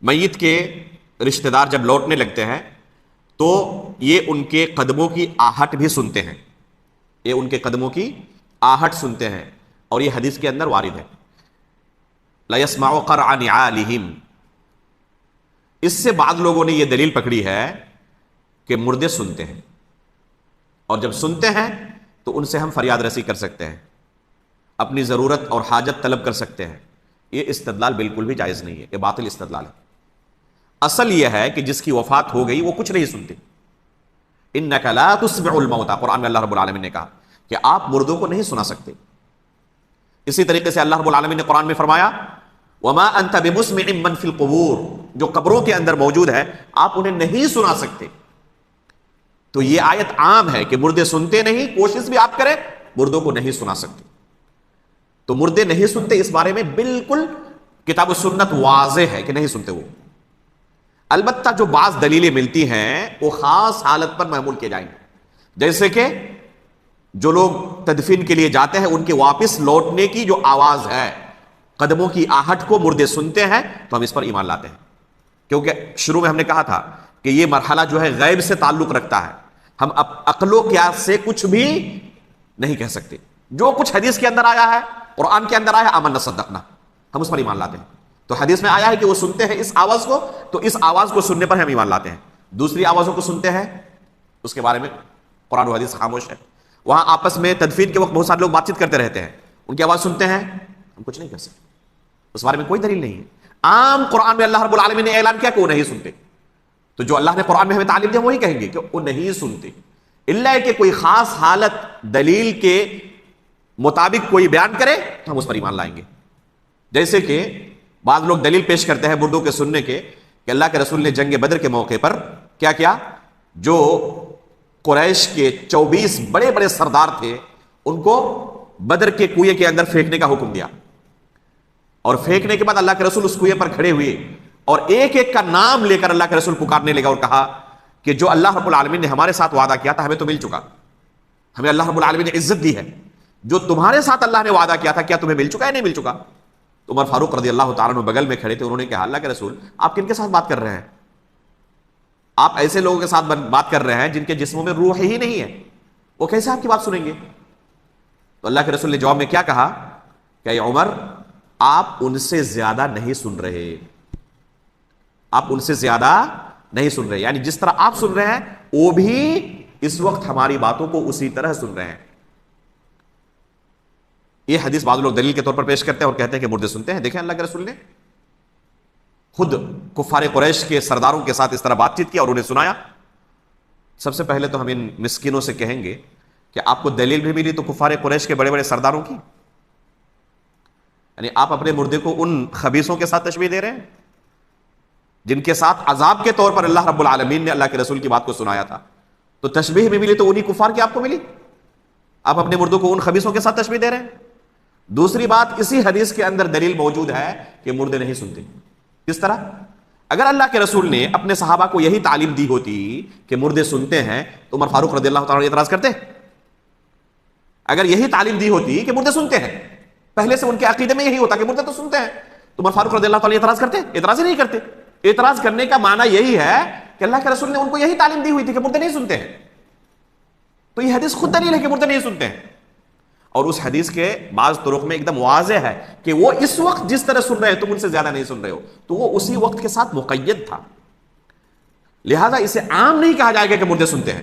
میت کے رشتہ دار جب لوٹنے لگتے ہیں تو یہ ان کے قدموں کی آہٹ بھی سنتے ہیں، یہ ان کے قدموں کی آہٹ سنتے ہیں، اور یہ حدیث کے اندر وارد ہے لَيَسْمَعُ قَرْعَ نِعَالِهِمْ۔ اس سے بعض لوگوں نے یہ دلیل پکڑی ہے کہ مردے سنتے ہیں، اور جب سنتے ہیں تو ان سے ہم فریاد رسی کر سکتے ہیں، اپنی ضرورت اور حاجت طلب کر سکتے ہیں۔ یہ استدلال بالکل بھی جائز نہیں ہے، یہ باطل استدلال ہے۔ اصل یہ ہے کہ جس کی وفات ہو گئی وہ کچھ نہیں سنتی۔ اِنَّكَ لَا تُسْمِعُ الْمَوْتَى، قرآن میں اللہ رب العالمین نے کہا کہ آپ مردوں کو نہیں سنا سکتے۔ اسی طریقے سے اللہ رب العالمین نے قرآن میں فرمایا وَمَا أَنْتَ بِمُسْمِعٍ مَّن فِي الْقُبُورِ، جو قبروں کے اندر موجود ہے آپ انہیں نہیں سنا سکتے۔ تو یہ آیت عام ہے کہ مردے سنتے نہیں، کوشش بھی آپ کریں مردوں کو نہیں سنا سکتے۔ تو مردے نہیں سنتے، اس بارے میں بالکل کتاب و سنت واضح ہے کہ نہیں سنتے وہ۔ البتہ جو بعض دلیلیں ملتی ہیں وہ خاص حالت پر محمول کیے جائیں گے، جیسے کہ جو لوگ تدفین کے لیے جاتے ہیں ان کے واپس لوٹنے کی جو آواز ہے، قدموں کی آہٹ کو مردے سنتے ہیں، تو ہم اس پر ایمان لاتے ہیں، کیونکہ شروع میں ہم نے کہا تھا کہ یہ مرحلہ جو ہے غیب سے تعلق رکھتا ہے، ہم عقل و قیاس سے کچھ بھی نہیں کہہ سکتے۔ جو کچھ حدیث کے اندر آیا ہے، قرآن کے اندر آیا ہے، آمنا صدقنا، ہم اس پر ایمان لاتے ہیں۔ تو حدیث میں آیا ہے کہ وہ سنتے ہیں اس آواز کو، تو اس آواز کو سننے پر ہم ایمان لاتے ہیں۔ دوسری آوازوں کو سنتے ہیں اس کے بارے میں قرآن و حدیث خاموش ہے۔ وہاں آپس میں تدفین کے وقت بہت سارے لوگ بات چیت کرتے رہتے ہیں، ان کی آواز سنتے ہیں، ہم کچھ نہیں کر سکتے، اس بارے میں کوئی دلیل نہیں ہے۔ عام قرآن میں اللہ رب العالمین نے اعلان کیا کہ وہ نہیں سنتے، تو جو اللہ نے قرآن میں ہمیں تعلیم دی وہی کہیں گے کہ وہ نہیں سنتے، الا کہ کوئی خاص حالت دلیل کے مطابق کوئی بیان کرے تو ہم اس پر ایمان لائیں گے۔ جیسے کہ بعض لوگ دلیل پیش کرتے ہیں مردوں کے سننے کے کہ اللہ کے رسول نے جنگ بدر کے موقع پر کیا کیا، جو قریش کے 24 بڑے بڑے سردار تھے ان کو بدر کے کنویں کے اندر پھینکنے کا حکم دیا، اور پھینکنے کے بعد اللہ کے رسول اس کنویں پر کھڑے ہوئے اور ایک ایک کا نام لے کر اللہ کے رسول پکارنے لگا اور کہا کہ جو اللہ رب العالمین نے ہمارے ساتھ وعدہ کیا تھا ہمیں تو مل چکا، ہمیں اللہ رب العالمین نے عزت دی ہے، جو تمہارے ساتھ اللہ نے وعدہ کیا تھا کیا تمہیں مل چکا ہے؟ نہیں مل چکا۔ تو عمر فاروق رضی اللہ تعالیٰ عنہ بغل میں کھڑے تھے، انہوں نے کہا اللہ کے رسول آپ کن کے ساتھ بات کر رہے ہیں؟ آپ ایسے لوگوں کے ساتھ بات کر رہے ہیں جن کے جسموں میں روح ہی نہیں ہے، وہ کیسے آپ کی بات سنیں گے؟ تو اللہ کے رسول نے جواب میں کیا کہا کہ اے عمر آپ ان سے زیادہ نہیں سن رہے، آپ ان سے زیادہ نہیں سن رہے، یعنی جس طرح آپ سن رہے ہیں وہ بھی اس وقت ہماری باتوں کو اسی طرح سن رہے ہیں۔ یہ حدیث بعض لوگ دلیل کے طور پر پیش کرتے ہیں اور کہتے ہیں کہ مردے سنتے ہیں۔ دیکھیں اللہ کے رسول نے خود کفار قریش کے سرداروں کے ساتھ اس طرح بات چیت کی اور انہیں سنایا۔ سب سے پہلے تو ہم ان مسکینوں سے کہیں گے کہ آپ کو دلیل بھی ملی تو کفار قریش کے بڑے بڑے سرداروں کی، یعنی آپ اپنے مردے کو ان خبیثوں کے ساتھ تشبیہ دے رہے ہیں جن کے ساتھ عذاب کے طور پر اللہ رب العالمین نے اللہ کے رسول کی بات کو سنایا تھا، تو تشبیہ بھی ملی تو انہی کفار کی آپ کو ملی، آپ اپنے مردوں کو ان خبیثوں کے ساتھ تشبیہ دے رہے ہیں۔ دوسری بات، اسی حدیث کے اندر دلیل موجود ہے کہ مردے نہیں سنتے۔ کس طرح؟ اگر اللہ کے رسول نے اپنے صحابہ کو یہی تعلیم دی ہوتی کہ مردے سنتے ہیں تو عمر فاروق رضی اللہ تعالیٰ اعتراض کرتے؟ اگر یہی تعلیم دی ہوتی کہ مردے سنتے ہیں، پہلے سے ان کے عقیدے میں یہی ہوتا کہ مردے تو سنتے ہیں، تو عمر فاروق رضی اللہ تعالیٰ اعتراض کرتے؟ اعتراض ہی نہیں کرتے۔ اعتراض کرنے کا معنی یہی ہے کہ اللہ کے رسول نے ان کو یہی تعلیم دی ہوئی تھی کہ مردے نہیں سنتے ہیں، تو یہ حدیث خود دلیل ہے کہ مردے نہیں سنتے ہیں۔ اور اس حدیث کے بعض طرق میں ایک دم واضح ہے کہ وہ اس وقت جس طرح سن رہے ہیں تم ان سے زیادہ نہیں سن رہے ہو، تو وہ اسی وقت کے ساتھ مقید تھا، لہذا اسے عام نہیں کہا جائے گا کہ مردے سنتے ہیں۔